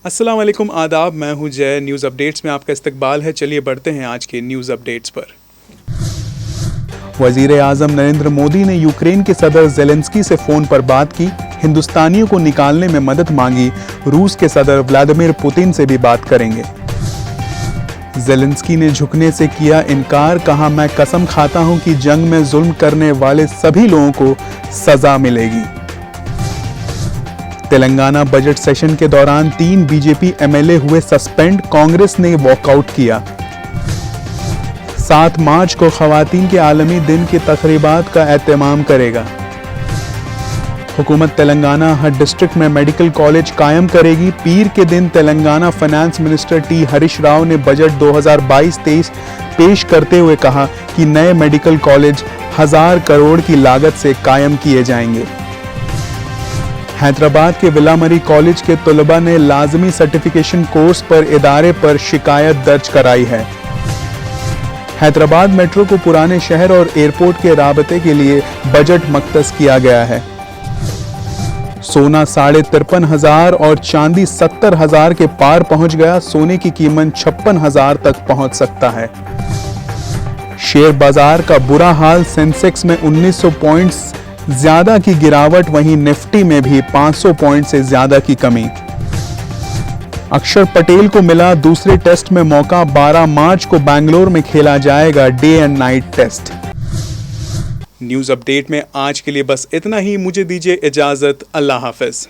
अस्सलाम वालेकुम, आदाब। मैं हूं जय। न्यूज़ अपडेट्स में आपका इस्तकबाल है। चलिए बढ़ते हैं आज के न्यूज़ अपडेट्स पर। वज़ीर आज़म नरेंद्र मोदी ने यूक्रेन के सदर ज़ेलेंस्की से फ़ोन पर बात की, हिंदुस्तानियों को निकालने में मदद मांगी। रूस के सदर व्लादिमीर पुतिन से भी बात करेंगे। ज़ेलेंस्की ने झुकने से किया इनकार, कहा मैं कसम खाता हूं कि जंग में जुल्म करने वाले सभी लोगों को सजा मिलेगी। तेलंगाना बजट सेशन के दौरान 3 बीजेपी एमएलए हुए सस्पेंड, कांग्रेस ने वॉकआउट किया। 7 मार्च को ख़वातीन के आलमी दिन की तक़रीबात का एहतमाम करेगा। हुकूमत तेलंगाना हर डिस्ट्रिक्ट में मेडिकल कॉलेज कायम करेगी। पीर के दिन Telangana finance minister T Harish Rao ने बजट 2022-23 पेश करते हुए कहा कि नए मेडिकल कॉलेज 1000 करोड़ की लागत से कायम किए जाएंगे। हैदराबाद के विलामरी कॉलेज के तलबा ने लाजमी सर्टिफिकेशन कोर्स पर इदारे पर शिकायत दर्ज कराई है। हैदराबाद मेट्रो को पुराने शहर और एयरपोर्ट के राबते के लिए बजट मख्तस किया गया है। सोना 53,500 और चांदी 70,000 के पार पहुंच गया। सोने की कीमत 56,000 तक पहुंच सकता है। शेयर बाजार का बुरा हाल, सेंसेक्स में 1900 पॉइंट्स ज्यादा की गिरावट, वहीं निफ्टी में भी 500 पॉइंट से ज्यादा की कमी। अक्षर पटेल को मिला दूसरे टेस्ट में मौका। 12 मार्च को बेंगलोर में खेला जाएगा day and night test. News update में आज के लिए बस इतना ही। मुझे दीजिए इजाज़त। अल्लाह हाफ़िज़।